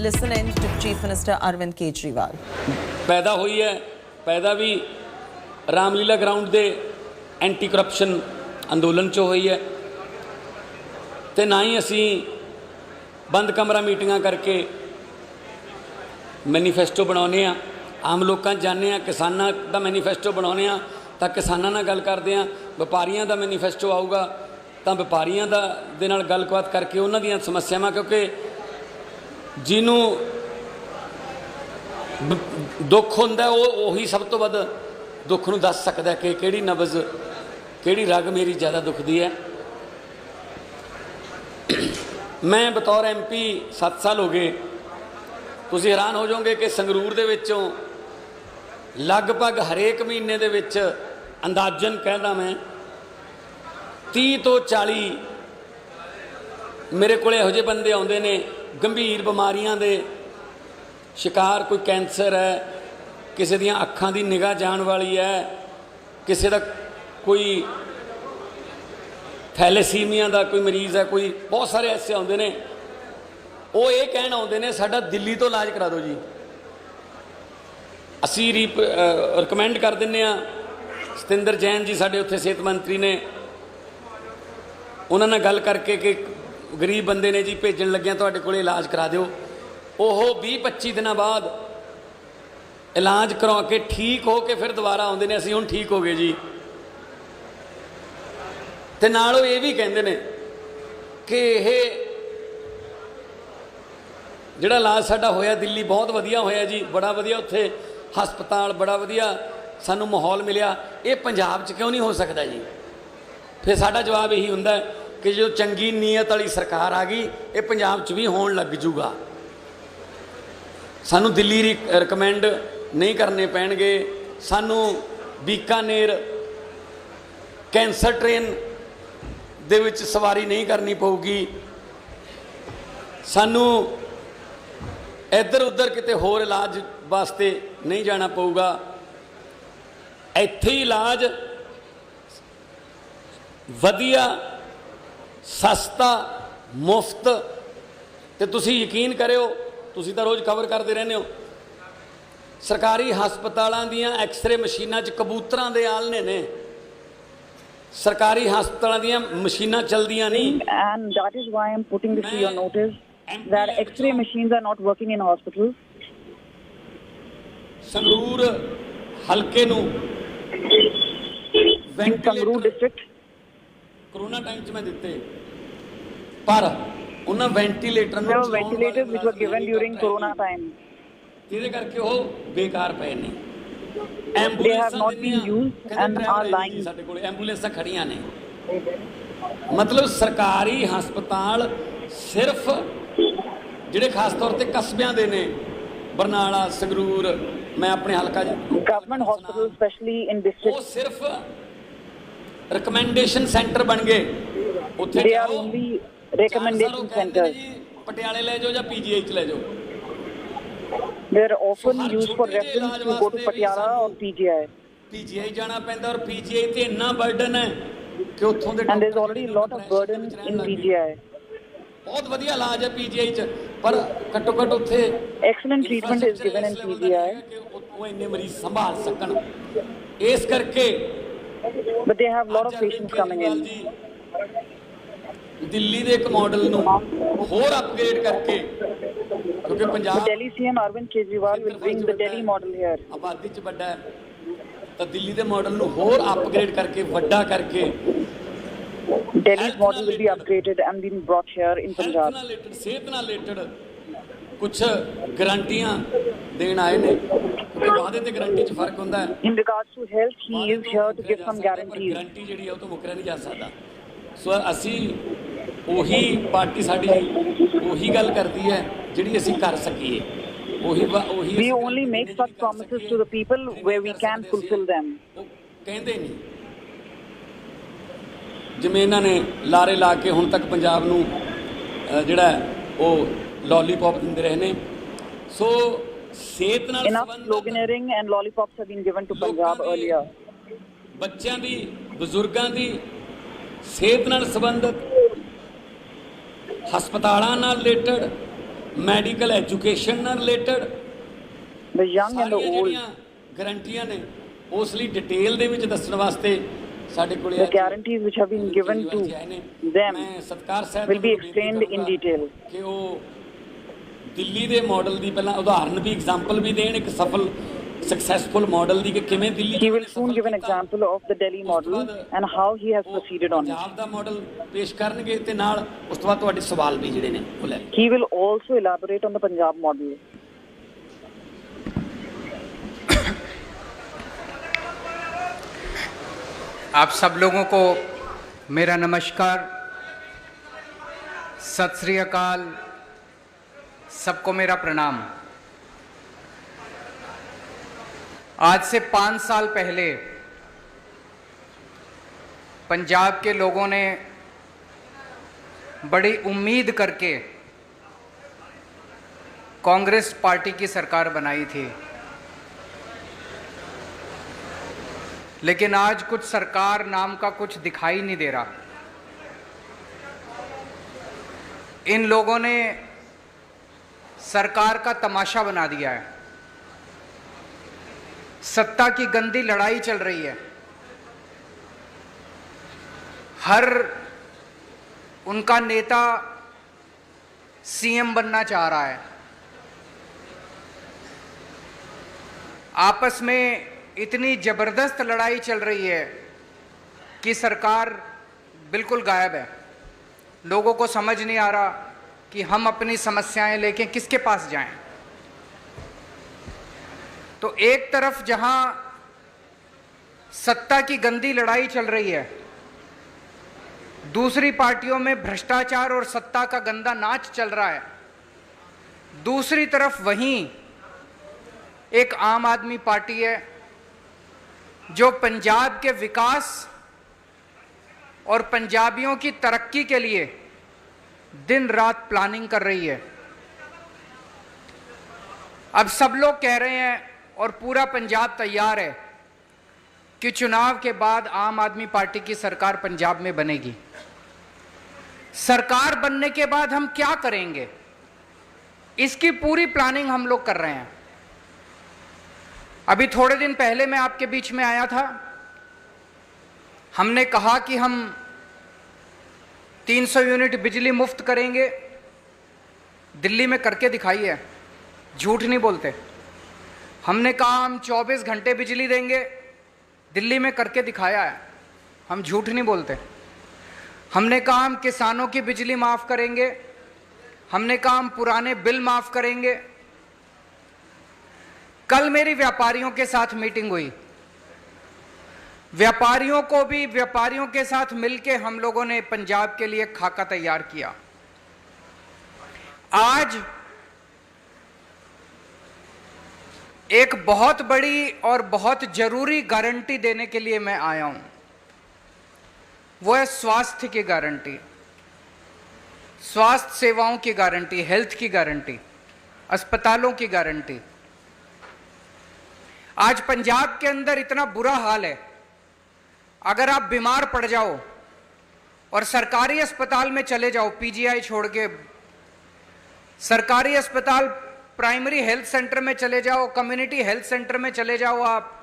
listen in to Chief Minister Arvind Kejriwal. पैदा हुई है, पैदा भी रामलीला ग्राउंड दे एंटी करप्शन अंदोलन चो हुई है, तो ना ही असी बंद कमरा मीटिंगां करके मैनीफेस्टो बनाने आ। आम लोगों जाने आ, किसानां दा मैनीफेस्टो बनाने आ तां किसानां नाल गल करदे आ, व्यापारियों दा मैनीफेस्टो आऊगा तां व्यापारियों दा दे नाल गलबात करके उन्हां दीयां समस्यावां, क्योंकि जिन्हों दुख होंदा उही सब तो वध दुख नूं दस सकदा कि किहड़ी नब्ज़ किहड़ी रग मेरी ज़्यादा दुखदी है। मैं बतौर MP 7 साल हो गए, तुसीं हैरान हो जाओगे कि संगरूर दे विचों लगभग हरेक महीने दे विच अंदाजन कहदा मैं 30 तो 40 मेरे को इहो जिहे बंदे आउंदे ने गंभीर बीमारियां दे शिकार, कोई कैंसर है, किसी दियां अखां दी निगाह जाण वाली है, किसी दा कोई थैलेसीमिया का कोई मरीज़ है, कोई बहुत सारे ऐसे आउंदे ने, वो ये कहण आउंदे ने साडा दिल्ली तो इलाज करा दो जी। असी रिकमेंड कर दिंदे आ। सतिंदर जैन जी साडे उत्थे सेहत मंत्री ने, उन्हां नाल गल करके कि गरीब बंदे ने जी भेजण लग्गिया तुहाडे कोल इलाज करा दिओ। ओह 20-25 दिनों बाद इलाज करवा के ठीक हो के फिर दोबारा आउंदे ने, असीं हुण ठीक हो गए जी। ते नाल ओह ये भी कहंदे ने कि यह जिहड़ा इलाज साडा होया दिल्ली बहुत वधिया होया जी, बड़ा वधिया उत्थे हस्पताल, बड़ा वधिया सानू माहौल मिलिया, ये पंजाब च क्यों नहीं हो सकता जी। फिर साडा जवाब यही हुंदा है कि जो चंगी नीयत वाली सरकार आ गई, ये पंजाब च भी होण लग जूगा। सानू दिल्ली रिकमेंड नहीं करने पैणगे, सानू बीकानेर कैंसर ट्रेन दे विच सवारी नहीं करनी पऊगी, सानू इधर उधर किते होर इलाज वास्ते नहीं जाना पऊगा, इत्थे ही इलाज वधिया सस्ता मुफ्त। ते तुसी यकीन करियो, तुसी तां रोज़ खबर करते रहने हो, सरकारी हस्पतालों दियां एक्सरे मशीनां च कबूतरां दे आलने ने, सरकारी हस्पतालों दियां मशीनां चलदियां नहीं। And that is why I'm putting this to your notice that X-ray machines are not working in hospitals. Sangrur हल्के नूं In Sangrur district, corona time च मैं दिते, पर उन्हां ventilator there were ventilators which were given during Corona time. जिहदे करके वो बेकार पे ने। They have not been used and are lying. साडे कोल एंबूलेंसां खड़ियां ने, मतलब सरकारी हस्पताल सिर्फ जिहड़े खास तौर ते कस्बियां दे ने, बरनाला, संगरूर, मैं अपने हल्का Government hospitals, especially in वो districts, सिर्फ रिकमेंडेशन सेंटर बन गए। उत्थे they are जाओ, only 4 recommendation centers. पटियाले ले जाओ या PGI च ले जाओ। They are often used for reference to go to Patiala or PGI. PGI जाना पैंदा, और PGI ते इन्ना बर्डन है कि उत्थों दे And there is already a lot of burden in PGI. बहुत वधिया इलाज है PGI च, पर घट्टो घट्ट उत्थे Excellent treatment is given in PGI, वो इन्ने मरीज संभाल सकन। इस करके but they have a lot of patients coming in. Delhi दे एक मॉडल नूं होर अपग्रेड करके, क्योंकि The Punjab Delhi CM Arvind Kejriwal will bring the Delhi model here. आबादी च बड़ा है, तो दिल्ली दे मॉडल नूं होर अपग्रेड करके वड्डा करके Delhi's model will be upgraded and been brought here in Punjab. सेहत नाल रिलेटेड कुछ गारंटियां देण आए ने, क्योंकि वादे ते गारंटी च फर्क हुंदा है। In regards to health, he is here to give some guarantees. Guarantee जिहड़ी है वो तो मुकरिया नहीं जा सकदा। सो असी ਉਹੀ पार्टी साडी ਉਹੀ ਗੱਲ ਕਰਦੀ है ਜਿਹੜੀ ਅਸੀਂ ਕਰ ਸਕੀਏ, ਉਹੀ We only make such promises to the people where we can fulfill them. ਉਹ ਕਹਿੰਦੇ ਨਹੀਂ, ਜਿਵੇਂ ਇਹਨਾਂ ਨੇ ਲਾਰੇ ਲਾ ਕੇ ਹੁਣ ਤੱਕ ਪੰਜਾਬ ਨੂੰ ਜਿਹੜਾ ਉਹ ਲੋਲੀਪੌਪ ਦਿੰਦੇ ਰਹੇ ਨੇ। ਸੋ ਸਿਹਤ ਨਾਲ Enough sloganeering and lollipops have been given to Punjab earlier. ਬੱਚਿਆਂ ਦੀ, ਬਜ਼ੁਰਗਾਂ ਦੀ ਸਿਹਤ ਨਾਲ ਸੰਬੰਧਿਤ, ਹਸਪਤਾਲਾਂ ਨਾਲ ਰਿਲੇਟਡ, ਮੈਡੀਕਲ ਐਜੂਕੇਸ਼ਨ ਨਾਲ related The young and the ਸਾਰੀਆਂ old, ਜਿਹੜੀਆਂ ਗਰੰਟੀਆਂ ਨੇ ਉਸ ਲਈ ਡਿਟੇਲ ਦੇ ਵਿੱਚ ਦੱਸਣ ਵਾਸਤੇ ਸਾਡੇ ਕੋਲੇ the guarantees which have been given to them ਮੈਂ ਸਤਕਾਰ ਸਾਹਿਬ will be ਨੂੰ ਬੇਨਤੀ explained in ਕਰੂੰਗਾ detail. ਕਿ ਉਹ ਦਿੱਲੀ ਦੇ ਮਾਡਲ ਦੀ ਪਹਿਲਾਂ ਉਦਾਹਰਨ ਵੀ ਐਗਜ਼ਾਮਪਲ ਵੀ ਦੇਣ ਇੱਕ ਸਫਲ ਸਕਸੈਸਫੁਲ ਮਾਡਲ ਦੀ ਕਿ ਕਿਵੇਂ Delhi He will soon give an example of the Delhi model and how he has proceeded on it. Punjab the model ਪੇਸ਼ ਕਰਨਗੇ ਤੇ ਨਾਲ ਉਸ ਤੋਂ ਬਾਅਦ ਤੁਹਾਡੇ ਸਵਾਲ ਵੀ ਜਿਹੜੇ ਨੇ ਉਹ ਲੈ He will also elaborate on the Punjab model. आप सब लोगों को मेरा नमस्कार, सत श्री अकाल, सबको मेरा प्रणाम। आज से 5 साल पहले पंजाब के लोगों ने बड़ी उम्मीद करके कांग्रेस पार्टी की सरकार बनाई थी, लेकिन आज कुछ सरकार नाम का कुछ दिखाई नहीं दे रहा। इन लोगों ने सरकार का तमाशा बना दिया है। सत्ता की गंदी लड़ाई चल रही है। हर उनका नेता सीएम बनना चाह रहा है। आपस में इतनी जबरदस्त लड़ाई चल रही है कि सरकार बिल्कुल गायब है। लोगों को समझ नहीं आ रहा कि हम अपनी समस्याएं लेके किसके पास जाएं। तो एक तरफ जहां सत्ता की गंदी लड़ाई चल रही है, दूसरी पार्टियों में भ्रष्टाचार और सत्ता का गंदा नाच चल रहा है। दूसरी तरफ वहीं एक आम आदमी पार्टी है जो पंजाब के विकास और पंजाबियों की तरक्की के लिए दिन रात प्लानिंग कर रही है। अब सब लोग कह रहे हैं और पूरा पंजाब तैयार है कि चुनाव के बाद आम आदमी पार्टी की सरकार पंजाब में बनेगी। सरकार बनने के बाद हम क्या करेंगे, इसकी पूरी प्लानिंग हम लोग कर रहे हैं। अभी थोड़े दिन पहले मैं आपके बीच में आया था। हमने कहा कि हम 300 यूनिट बिजली मुफ्त करेंगे। दिल्ली में करके दिखाई है, झूठ नहीं बोलते। हमने कहा हम 24 घंटे बिजली देंगे, दिल्ली में करके दिखाया है, हम झूठ नहीं बोलते। हमने कहा हम किसानों की बिजली माफ़ करेंगे, हमने कहा हम पुराने बिल माफ़ करेंगे। कल मेरी व्यापारियों के साथ मीटिंग हुई। व्यापारियों के साथ मिलके हम लोगों ने पंजाब के लिए खाका तैयार किया। आज एक बहुत बड़ी और बहुत जरूरी गारंटी देने के लिए मैं आया हूं। वो है स्वास्थ्य की गारंटी, स्वास्थ्य सेवाओं की गारंटी, हेल्थ की गारंटी, अस्पतालों की गारंटी। आज पंजाब के अंदर इतना बुरा हाल है, अगर आप बीमार पड़ जाओ और सरकारी अस्पताल में चले जाओ, पीजीआई छोड़ के सरकारी अस्पताल, प्राइमरी हेल्थ सेंटर में चले जाओ, कम्युनिटी हेल्थ सेंटर में चले जाओ, आप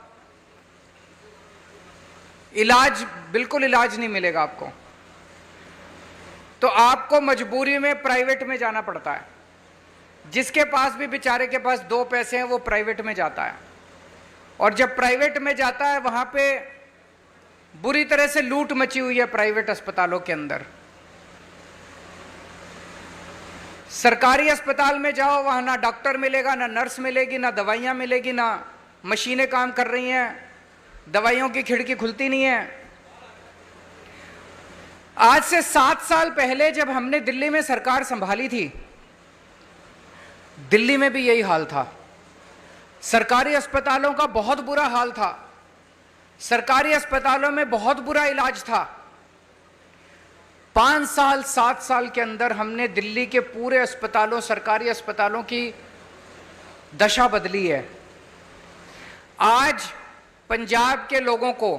बिल्कुल इलाज नहीं मिलेगा आपको। तो आपको मजबूरी में प्राइवेट में जाना पड़ता है। जिसके पास भी बेचारे के पास 2 पैसे हैं वो प्राइवेट में जाता है, और जब प्राइवेट में जाता है वहां पे बुरी तरह से लूट मची हुई है प्राइवेट अस्पतालों के अंदर। सरकारी अस्पताल में जाओ, वहां ना डॉक्टर मिलेगा, ना नर्स मिलेगी, ना दवाइयां मिलेगी, ना मशीनें काम कर रही हैं, दवाइयों की खिड़की खुलती नहीं है। आज से 7 साल पहले जब हमने दिल्ली में सरकार संभाली थी, दिल्ली में भी यही हाल था। सरकारी अस्पतालों का बहुत बुरा हाल था। सरकारी अस्पतालों में बहुत बुरा इलाज था। 5 साल 7 साल के अंदर हमने दिल्ली के पूरे अस्पतालों, सरकारी अस्पतालों की दशा बदली है। आज पंजाब के लोगों को,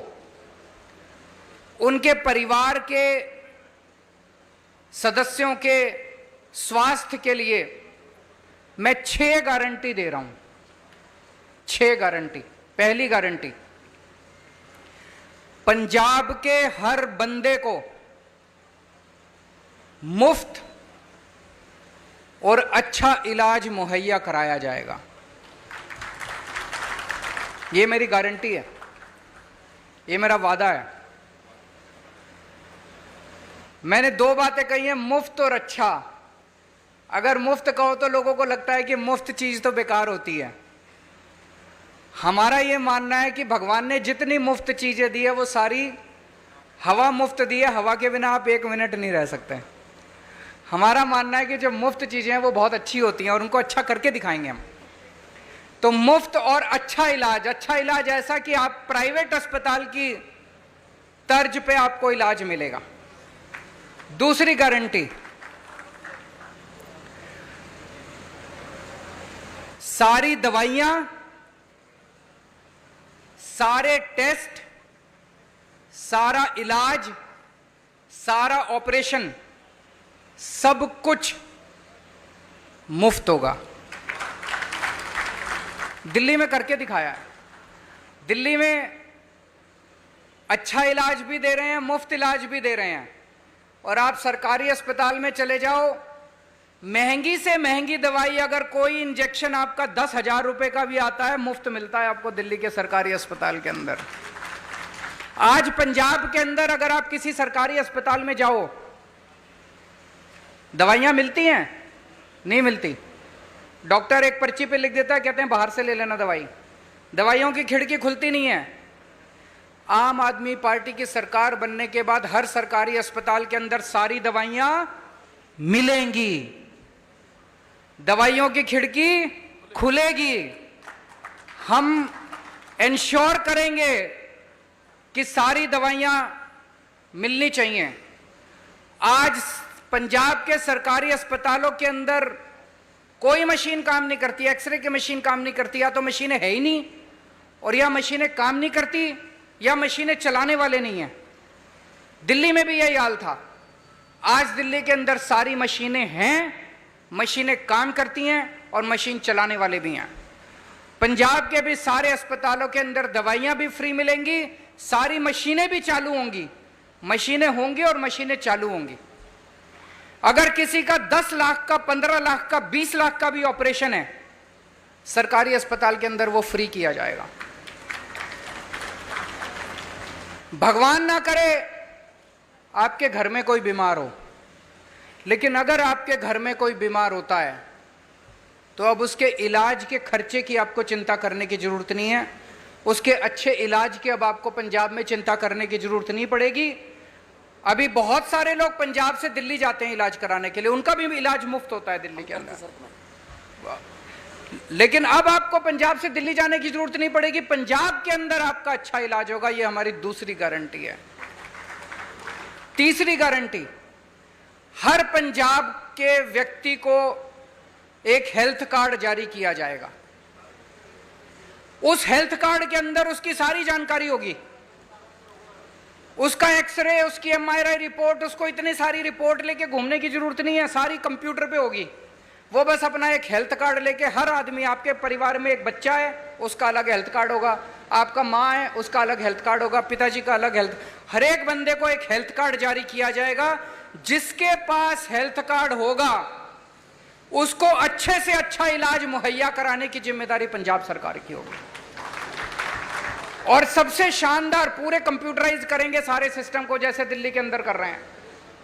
उनके परिवार के सदस्यों के स्वास्थ्य के लिए मैं 6 गारंटी दे रहा हूं, 6 गारंटी। पहली गारंटी, पंजाब के हर बंदे को मुफ्त और अच्छा इलाज मुहैया कराया जाएगा। ये मेरी गारंटी है, ये मेरा वादा है। मैंने 2 बातें कही हैं, मुफ्त और अच्छा। अगर मुफ्त कहो तो लोगों को लगता है कि मुफ्त चीज तो बेकार होती है। हमारा ये मानना है कि भगवान ने जितनी मुफ्त चीजें दी है वो सारी, हवा मुफ्त दी है, हवा के बिना आप 1 मिनट नहीं रह सकते। हमारा मानना है कि जो मुफ्त चीजें हैं वो बहुत अच्छी होती हैं और उनको अच्छा करके दिखाएंगे हम। तो मुफ्त और अच्छा इलाज, अच्छा इलाज ऐसा कि आप प्राइवेट अस्पताल की तर्ज पे आपको इलाज मिलेगा। दूसरी गारंटी, सारी दवाइयां, सारे टेस्ट, सारा इलाज, सारा ऑपरेशन, सब कुछ मुफ्त होगा। दिल्ली में करके दिखाया है। दिल्ली में अच्छा इलाज भी दे रहे हैं, मुफ्त इलाज भी दे रहे हैं। और आप सरकारी अस्पताल में चले जाओ, महंगी से महंगी दवाई, अगर कोई इंजेक्शन आपका 10,000 रुपए का भी आता है, मुफ्त मिलता है आपको दिल्ली के सरकारी अस्पताल के अंदर। आज पंजाब के अंदर अगर आप किसी सरकारी अस्पताल में जाओ, दवाइयां मिलती हैं? नहीं मिलती। डॉक्टर एक पर्ची पे लिख देता है, कहते हैं बाहर से ले लेना दवाई। दवाइयों की खिड़की खुलती नहीं है। आम आदमी पार्टी की सरकार बनने के बाद हर सरकारी अस्पताल के अंदर सारी दवाइयां मिलेंगी, दवाइयों की खिड़की खुलेगी। हम इंश्योर करेंगे कि सारी दवाइयां मिलनी चाहिए। आज पंजाब के सरकारी अस्पतालों के अंदर कोई मशीन काम नहीं करती, एक्सरे की मशीन काम नहीं करती, या तो मशीनें है ही नहीं, और या मशीनें काम नहीं करती, या मशीनें चलाने वाले नहीं हैं। दिल्ली में भी यही हाल था। आज दिल्ली के अंदर सारी मशीनें हैं, मशीनें काम करती हैं और मशीन चलाने वाले भी हैं। पंजाब के भी सारे अस्पतालों के अंदर दवाइयां भी फ्री मिलेंगी, सारी मशीनें भी चालू होंगी। मशीनें होंगी और मशीनें चालू होंगी। अगर किसी का 10 लाख का, 15 लाख का, 20 लाख का भी ऑपरेशन है, सरकारी अस्पताल के अंदर वो फ्री किया जाएगा। भगवान ना करे आपके घर में कोई बीमार हो, लेकिन अगर आपके घर में कोई बीमार होता है तो अब उसके इलाज के खर्चे की आपको चिंता करने की जरूरत नहीं है। उसके अच्छे इलाज की अब आपको पंजाब में चिंता करने की जरूरत नहीं पड़ेगी। अभी बहुत सारे लोग पंजाब से दिल्ली जाते हैं इलाज कराने के लिए, उनका भी इलाज मुफ्त होता है दिल्ली के अंदर। लेकिन अब आपको पंजाब से दिल्ली जाने की जरूरत नहीं पड़ेगी, पंजाब के अंदर आपका अच्छा इलाज होगा। यह हमारी दूसरी गारंटी है। तीसरी गारंटी, हर पंजाब के व्यक्ति को एक हेल्थ कार्ड जारी किया जाएगा। उस हेल्थ कार्ड के अंदर उसकी सारी जानकारी होगी, उसका एक्सरे, उसकी MRI रिपोर्ट, उसको इतनी सारी रिपोर्ट लेके घूमने की जरूरत नहीं है, सारी कंप्यूटर पे होगी। वो बस अपना एक हेल्थ कार्ड लेके, हर आदमी, आपके परिवार में एक बच्चा है उसका अलग हेल्थ कार्ड होगा, आपका माँ है उसका अलग हेल्थ कार्ड होगा, पिताजी का अलग हेल्थ, हर एक बंदे को एक हेल्थ कार्ड जारी किया जाएगा। जिसके पास हेल्थ कार्ड होगा उसको अच्छे से अच्छा इलाज मुहैया कराने की जिम्मेदारी पंजाब सरकार की होगी। और सबसे शानदार, पूरे कंप्यूटराइज करेंगे सारे सिस्टम को जैसे दिल्ली के अंदर कर रहे हैं,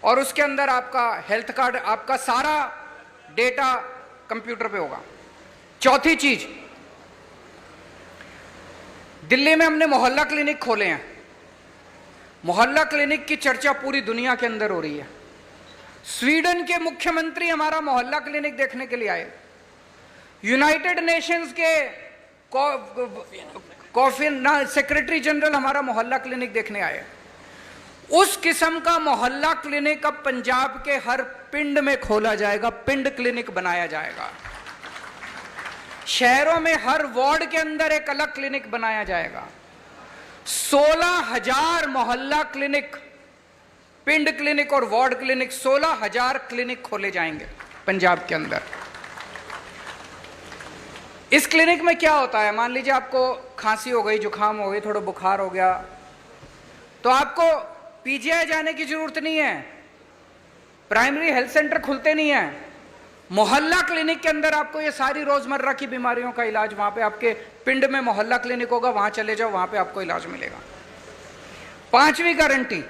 और उसके अंदर आपका हेल्थ कार्ड, आपका सारा डेटा कंप्यूटर पे होगा। चौथी चीज, दिल्ली में हमने मोहल्ला क्लिनिक खोले हैं। मोहल्ला क्लिनिक की चर्चा पूरी दुनिया के अंदर हो रही है। स्वीडन के मुख्यमंत्री हमारा मोहल्ला क्लिनिक देखने के लिए आए। यूनाइटेड नेशंस के सेक्रेटरी जनरल हमारा मोहल्ला क्लिनिक देखने आए। उस किस्म का मोहल्ला क्लिनिक अब पंजाब के हर पिंड में खोला जाएगा, पिंड क्लिनिक बनाया जाएगा। शहरों में हर वार्ड के अंदर एक अलग क्लिनिक बनाया जाएगा। 16,000 मोहल्ला क्लिनिक, पिंड क्लिनिक और वार्ड क्लिनिक, 16,000 क्लिनिक खोले जाएंगे पंजाब के अंदर। इस क्लिनिक में क्या होता है, मान लीजिए आपको खांसी हो गई, जुकाम हो गई, थोड़ा बुखार हो गया, तो आपको पीजीआई जाने की जरूरत नहीं है, प्राइमरी हेल्थ सेंटर खुलते नहीं है, मोहल्ला क्लिनिक के अंदर आपको ये सारी रोजमर्रा की बीमारियों का इलाज, वहां पे आपके पिंड में मोहल्ला क्लिनिक होगा, वहां चले जाओ, वहां पे आपको इलाज मिलेगा। 5वीं गारंटी,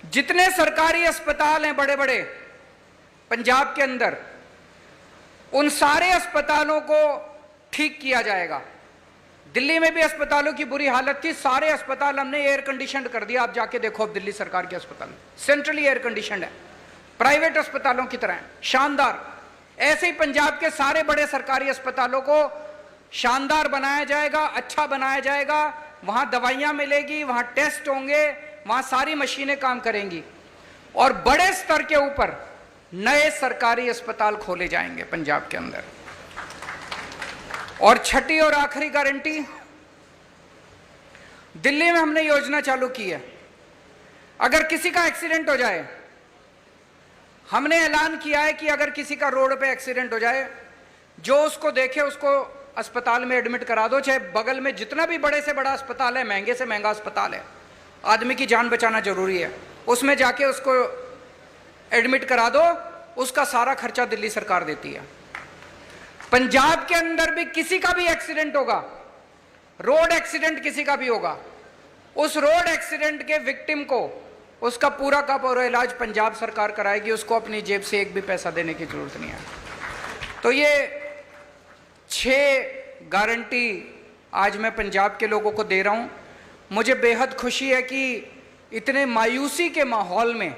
जितने सरकारी अस्पताल हैं बड़े बड़े पंजाब के अंदर, उन सारे अस्पतालों को ठीक किया जाएगा। दिल्ली में भी अस्पतालों की बुरी हालत थी, सारे अस्पताल हमने एयर कंडीशन कर दिया। आप जाके देखो, अब दिल्ली सरकार के अस्पताल सेंट्रली एयर कंडीशन है, प्राइवेट अस्पतालों की तरह शानदार। ऐसे ही पंजाब के सारे बड़े सरकारी अस्पतालों को शानदार बनाया जाएगा, अच्छा बनाया जाएगा। वहां दवाइयां मिलेगी, वहां टेस्ट होंगे, वहां सारी मशीनें काम करेंगी, और बड़े स्तर के ऊपर नए सरकारी अस्पताल खोले जाएंगे पंजाब के अंदर। और छठी और आखिरी गारंटी, दिल्ली में हमने योजना चालू की है, अगर किसी का एक्सीडेंट हो जाए, हमने ऐलान किया है कि अगर किसी का रोड पे एक्सीडेंट हो जाए, जो उसको देखे उसको अस्पताल में एडमिट करा दो, चाहे बगल में जितना भी बड़े से बड़ा अस्पताल है, महंगे से महंगा अस्पताल है, आदमी की जान बचाना जरूरी है, उसमें जाके उसको एडमिट करा दो, उसका सारा खर्चा दिल्ली सरकार देती है। पंजाब के अंदर भी किसी का भी एक्सीडेंट होगा, रोड एक्सीडेंट किसी का भी होगा, उस रोड एक्सीडेंट के विक्टिम को उसका पूरा का पूरा इलाज पंजाब सरकार कराएगी, उसको अपनी जेब से एक भी पैसा देने की जरूरत नहीं है। तो ये 6 गारंटी आज मैं पंजाब के लोगों को दे रहा हूं। मुझे बेहद खुशी है कि इतने मायूसी के माहौल में